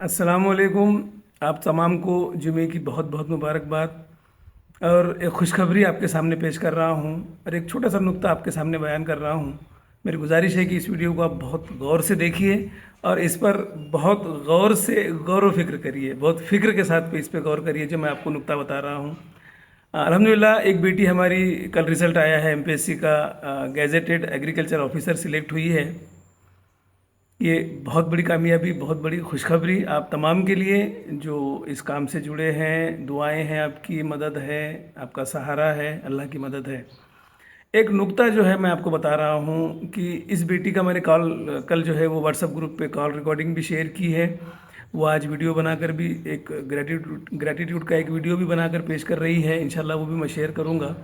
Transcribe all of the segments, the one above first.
अस्सलामुअलैकुम। आप तमाम को जुमे की बहुत बहुत मुबारकबाद। और एक खुशखबरी आपके सामने पेश कर रहा हूँ और एक छोटा सा नुक्ता आपके सामने बयान कर रहा हूँ। मेरी गुजारिश है कि इस वीडियो को आप बहुत गौर से देखिए और इस पर बहुत गौर से गौर व फिक्र करिए, बहुत फिक्र के साथ इस पर गौर करिए जो मैं आपको नुक्ता बता रहा हूँ। अल्हम्दुलिल्लाह एक बेटी हमारी कल रिज़ल्ट आया है एमपीएससी का, गैजेटेड एग्रीकल्चर ऑफिसर सिलेक्ट हुई है। ये बहुत बड़ी कामयाबी, बहुत बड़ी खुशखबरी आप तमाम के लिए जो इस काम से जुड़े हैं। दुआएं हैं, आपकी मदद है, आपका सहारा है, अल्लाह की मदद है। एक नुक्ता जो है मैं आपको बता रहा हूँ कि इस बेटी का मैंने कल जो है वो व्हाट्सएप ग्रुप पे कॉल रिकॉर्डिंग भी शेयर की है। वो आज वीडियो बनाकर भी एक ग्रेटिट्यूड का एक वीडियो भी बनाकर पेश कर रही है। इंशाल्लाह वो भी मैं शेयर करूँगा।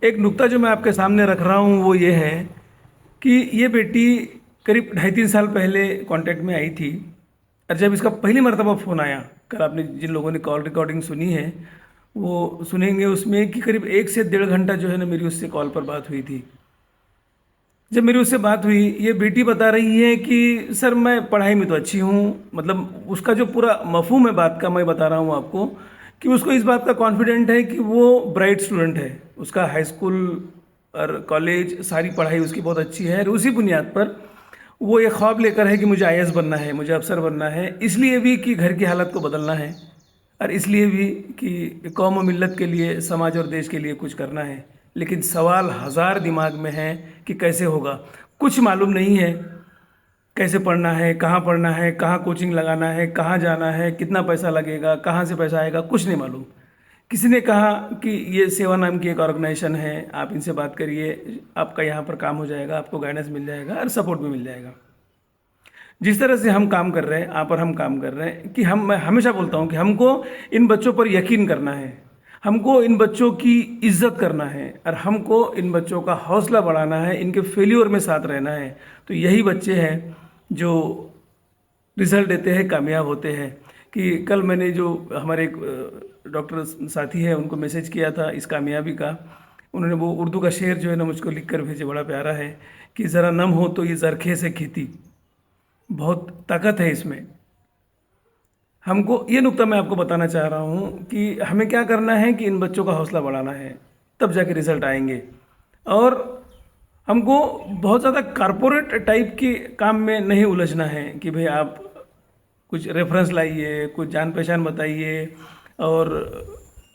एक नुक्ता जो मैं आपके सामने रख रहा हूँ वो ये है कि ये बेटी करीब 2.5-3 साल पहले कांटेक्ट में आई थी। और जब इसका पहली मर्तबा फ़ोन आया, कल आपने जिन लोगों ने कॉल रिकॉर्डिंग सुनी है वो सुनेंगे उसमें कि करीब 1 से 1.5 घंटा जो है ना मेरी उससे कॉल पर बात हुई थी। जब मेरी उससे बात हुई, ये बेटी बता रही है कि सर मैं पढ़ाई में तो अच्छी हूँ, मतलब उसका जो पूरा मफहूम है बात का मैं बता रहा हूँ आपको कि उसको इस बात का कॉन्फिडेंट है कि वो ब्राइट स्टूडेंट है। उसका हाई स्कूल और कॉलेज सारी पढ़ाई उसकी बहुत अच्छी है और उसी बुनियाद पर वो ये ख्वाब लेकर है कि मुझे आईएएस बनना है, मुझे अफसर बनना है, इसलिए भी कि घर की हालत को बदलना है और इसलिए भी कि कौम और मिल्लत के लिए, समाज और देश के लिए कुछ करना है। लेकिन सवाल हज़ार दिमाग में है कि कैसे होगा। कुछ मालूम नहीं है कैसे पढ़ना है, कहाँ पढ़ना है, कहाँ कोचिंग लगाना है, कहाँ जाना है, कितना पैसा लगेगा, कहाँ से पैसा आएगा, कुछ नहीं मालूम। किसी ने कहा कि ये सेवा नाम की एक ऑर्गेनाइजेशन है, आप इनसे बात करिए, आपका यहाँ पर काम हो जाएगा, आपको गाइडेंस मिल जाएगा और सपोर्ट भी मिल जाएगा। जिस तरह से हम काम कर रहे हैं, आप और हम काम कर रहे हैं कि मैं हमेशा बोलता हूँ कि हमको इन बच्चों पर यकीन करना है, हमको इन बच्चों की इज्जत करना है और हमको इन बच्चों का हौसला बढ़ाना है, इनके फेल्योर में साथ रहना है। तो यही बच्चे हैं जो रिजल्ट देते हैं, कामयाब होते हैं। कि कल मैंने जो हमारे एक डॉक्टर साथी है उनको मैसेज किया था इस कामयाबी का, उन्होंने वो उर्दू का शेर जो है ना मुझको लिख कर भेजे, बड़ा प्यारा है कि ज़रा नम हो तो ये जरखे से खेती, बहुत ताकत है इसमें। हमको ये नुक्ता मैं आपको बताना चाह रहा हूँ कि हमें क्या करना है कि इन बच्चों का हौसला बढ़ाना है, तब जाके रिजल्ट आएंगे। और हमको बहुत ज़्यादा कारपोरेट टाइप के काम में नहीं उलझना है कि भाई आप कुछ रेफरेंस लाइए, कुछ जान पहचान बताइए और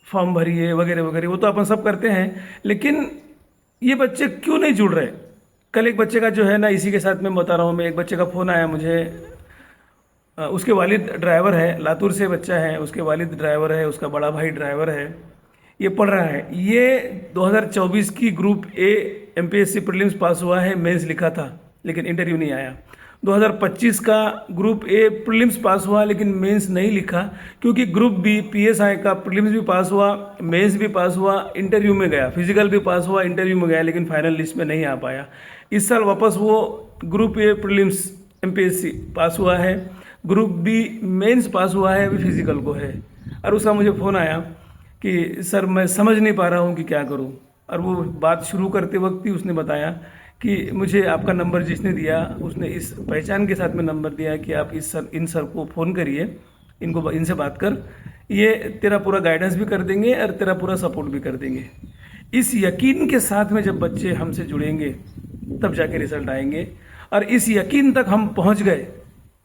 फॉर्म भरिए वगैरह वगैरह, वो तो अपन सब करते हैं। लेकिन ये बच्चे क्यों नहीं जुड़ रहे? कल एक बच्चे का जो है ना, इसी के साथ मैं बता रहा हूँ, मैं एक बच्चे का फ़ोन आया मुझे। उसके वालिद ड्राइवर है, लातूर से बच्चा है, उसके वालिद ड्राइवर है, उसका बड़ा भाई ड्राइवर है, ये पढ़ रहा है। ये 2024 की ग्रुप ए एमपीएससी प्रीलिम्स पास हुआ है, मेंस लिखा था लेकिन इंटरव्यू नहीं आया। 2025 का ग्रुप ए प्रीलिम्स पास हुआ लेकिन मेंस नहीं लिखा, क्योंकि ग्रुप बी पीएसआई का प्रीलिम्स भी पास हुआ, मेंस भी पास हुआ, इंटरव्यू में गया, फिजिकल भी पास हुआ, इंटरव्यू में गया लेकिन फाइनल लिस्ट में नहीं आ पाया। इस साल वापस वो ग्रुप ए प्रीलिम्स एमपीएससी पास हुआ है, ग्रुप बी मेंस पास हुआ है, अभी फिजिकल को है। और उसका मुझे फ़ोन आया कि सर मैं समझ नहीं पा रहा हूँ कि क्या करूँ। और वो बात शुरू करते वक्त ही उसने बताया कि मुझे आपका नंबर जिसने दिया उसने इस पहचान के साथ में नंबर दिया कि आप इन सर को फ़ोन करिए, इनसे बात कर, ये तेरा पूरा गाइडेंस भी कर देंगे और तेरा पूरा सपोर्ट भी कर देंगे। इस यकीन के साथ में जब बच्चे हमसे जुड़ेंगे तब जाके रिजल्ट आएंगे। और इस यकीन तक हम पहुंच गए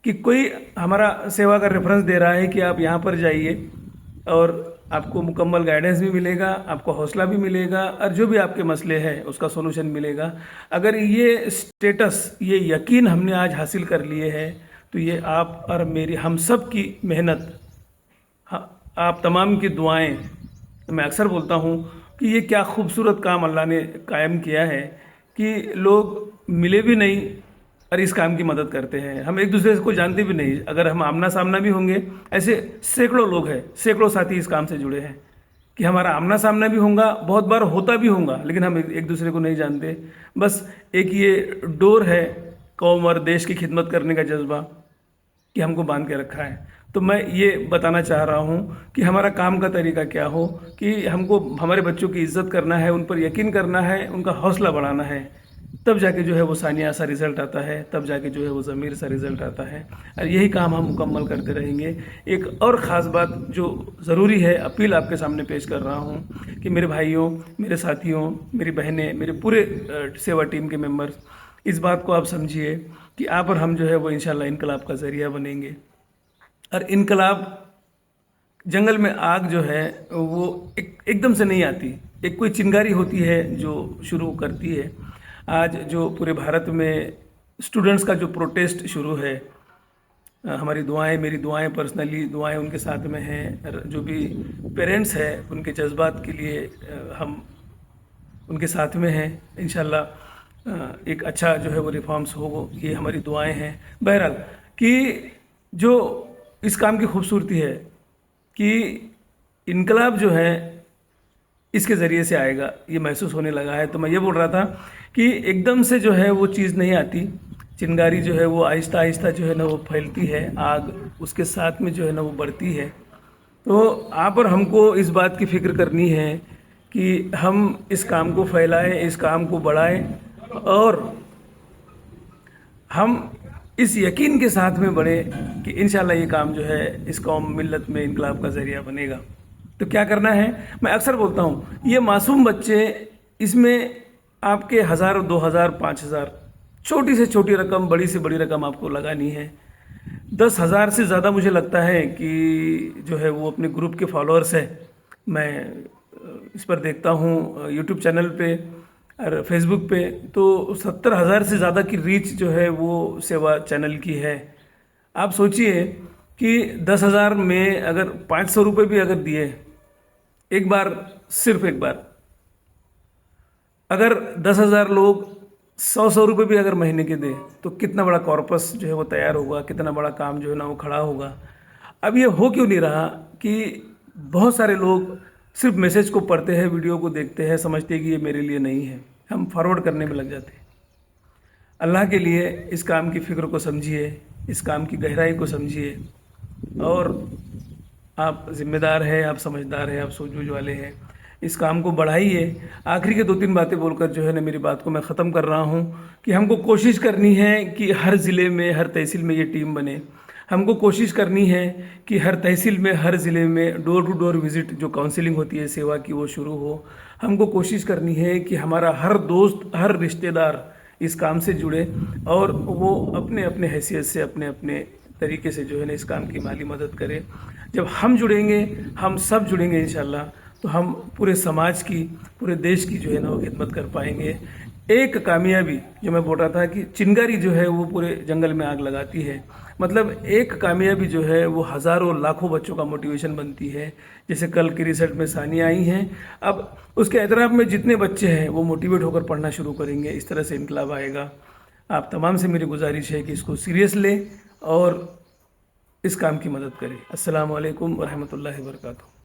कि कोई हमारा सेवा का रेफरेंस दे रहा है कि आप यहाँ पर जाइए और आपको मुकम्मल गाइडेंस भी मिलेगा, आपको हौसला भी मिलेगा और जो भी आपके मसले हैं उसका सोल्यूशन मिलेगा। अगर ये स्टेटस, ये यकीन हमने आज हासिल कर लिए है तो ये आप और मेरी, हम सब की मेहनत, आप तमाम की दुआएं, मैं अक्सर बोलता हूँ कि ये क्या खूबसूरत काम अल्लाह ने कायम किया है कि लोग मिले भी नहीं और इस काम की मदद करते हैं। हम एक दूसरे को जानते भी नहीं, अगर हम आमना सामना भी होंगे, ऐसे सैकड़ों लोग हैं, सैकड़ों साथी इस काम से जुड़े हैं कि हमारा आमना सामना भी होगा, बहुत बार होता भी होगा, लेकिन हम एक दूसरे को नहीं जानते। बस एक ये डोर है कौम और देश की खिदमत करने का जज्बा कि हमको बांध के रखा है। तो मैं ये बताना चाह रहा हूँ कि हमारा काम का तरीका क्या हो कि हमको हमारे बच्चों की इज्जत करना है, उन पर यकीन करना है, उनका हौसला बढ़ाना है तब जाके जो है वो सानिया सा रिज़ल्ट आता है, तब जाके जो है वो ज़मीर सा रिज़ल्ट आता है। और यही काम हम मुकम्मल करते रहेंगे। एक और ख़ास बात जो ज़रूरी है, अपील आपके सामने पेश कर रहा हूँ कि मेरे भाइयों, मेरे साथियों, मेरी बहनें, मेरे पूरे सेवा टीम के मेंबर्स, इस बात को आप समझिए कि आप और हम जो है वो इंशाल्लाह इनकलाब का ज़रिया बनेंगे। और इनकलाब, जंगल में आग जो है वो एकदम से नहीं आती, एक कोई चिंगारी होती है जो शुरू करती है। आज जो पूरे भारत में स्टूडेंट्स का जो प्रोटेस्ट शुरू है, हमारी दुआएं, मेरी दुआएं, पर्सनली दुआएं उनके साथ में हैं। जो भी पेरेंट्स हैं उनके जज्बात के लिए हम उनके साथ में हैं। इंशाल्लाह एक अच्छा जो है वो रिफॉर्म्स हो, ये हमारी दुआएं हैं। बहरहाल कि जो इस काम की खूबसूरती है कि इनकलाब जो है इसके ज़रिए से आएगा, ये महसूस होने लगा है। तो मैं ये बोल रहा था कि एकदम से जो है वो चीज़ नहीं आती, चिंगारी जो है वो आहिस्ता आहिस्ता जो है ना वो फैलती है, आग उसके साथ में जो है ना वो बढ़ती है। तो आप और हमको इस बात की फ़िक्र करनी है कि हम इस काम को फैलाएं, इस काम को बढ़ाएं और हम इस यकीन के साथ में बढ़े कि इंशाल्लाह ये काम जो है इस कौम मिल्लत में इनकलाब का ज़रिया बनेगा। तो क्या करना है, मैं अक्सर बोलता हूँ, ये मासूम बच्चे, इसमें आपके 1000, 2000, 5000, छोटी से छोटी रकम, बड़ी से बड़ी रकम आपको लगानी है। 10,000 से ज़्यादा मुझे लगता है कि जो है वो अपने ग्रुप के फॉलोअर्स है। मैं इस पर देखता हूँ यूट्यूब चैनल पे और फेसबुक पे, तो 70,000 से ज़्यादा की रीच जो है वो सेवा चैनल की है। आप सोचिए कि 10,000 में अगर 500 रुपये भी अगर दिए एक बार, सिर्फ एक बार, अगर 10,000 लोग 100 रुपये भी अगर महीने के दें तो कितना बड़ा कॉर्पस जो है वो तैयार होगा, कितना बड़ा काम जो है ना वो खड़ा होगा। अब ये हो क्यों नहीं रहा कि बहुत सारे लोग सिर्फ मैसेज को पढ़ते हैं, वीडियो को देखते हैं, समझते हैं कि ये मेरे लिए नहीं है, हम फॉरवर्ड करने में लग जाते हैं। अल्लाह के लिए इस काम की फ़िक्र को समझिए, इस काम की गहराई को समझिए। और आप जिम्मेदार हैं, आप समझदार हैं, आप सूझबूझ वाले हैं, इस काम को बढ़ाइए। आखिरी के 2-3 बातें बोलकर जो है ना मेरी बात को मैं ख़त्म कर रहा हूँ कि हमको कोशिश करनी है कि हर ज़िले में, हर तहसील में ये टीम बने। हमको कोशिश करनी है कि हर तहसील में, हर ज़िले में डोर टू डोर विज़िट जो काउंसलिंग होती है सेवा की वो शुरू हो। हमको कोशिश करनी है कि हमारा हर दोस्त, हर रिश्तेदार इस काम से जुड़े और वो अपने अपने हैसियत से, अपने अपने तरीके से जो है ना इस काम की माली मदद करे। जब हम जुड़ेंगे, हम सब जुड़ेंगे इंशाल्लाह, तो हम पूरे समाज की, पूरे देश की जो है ना वो खिदमत कर पाएंगे। एक कामयाबी जो मैं बोल रहा था कि चिंगारी जो है वो पूरे जंगल में आग लगाती है, मतलब एक कामयाबी जो है वो हज़ारों लाखों बच्चों का मोटिवेशन बनती है। जैसे कल की रिजल्ट में सानिया आई हैं, अब उसके एतराफ़ में जितने बच्चे हैं वो मोटिवेट होकर पढ़ना शुरू करेंगे, इस तरह से इनकलाब आएगा। आप तमाम से मेरी गुजारिश है कि इसको सीरियस लें और इस काम की मदद करें। अस्सलाम वालेकुम व रहमतुल्लाहि व बरकातुहू।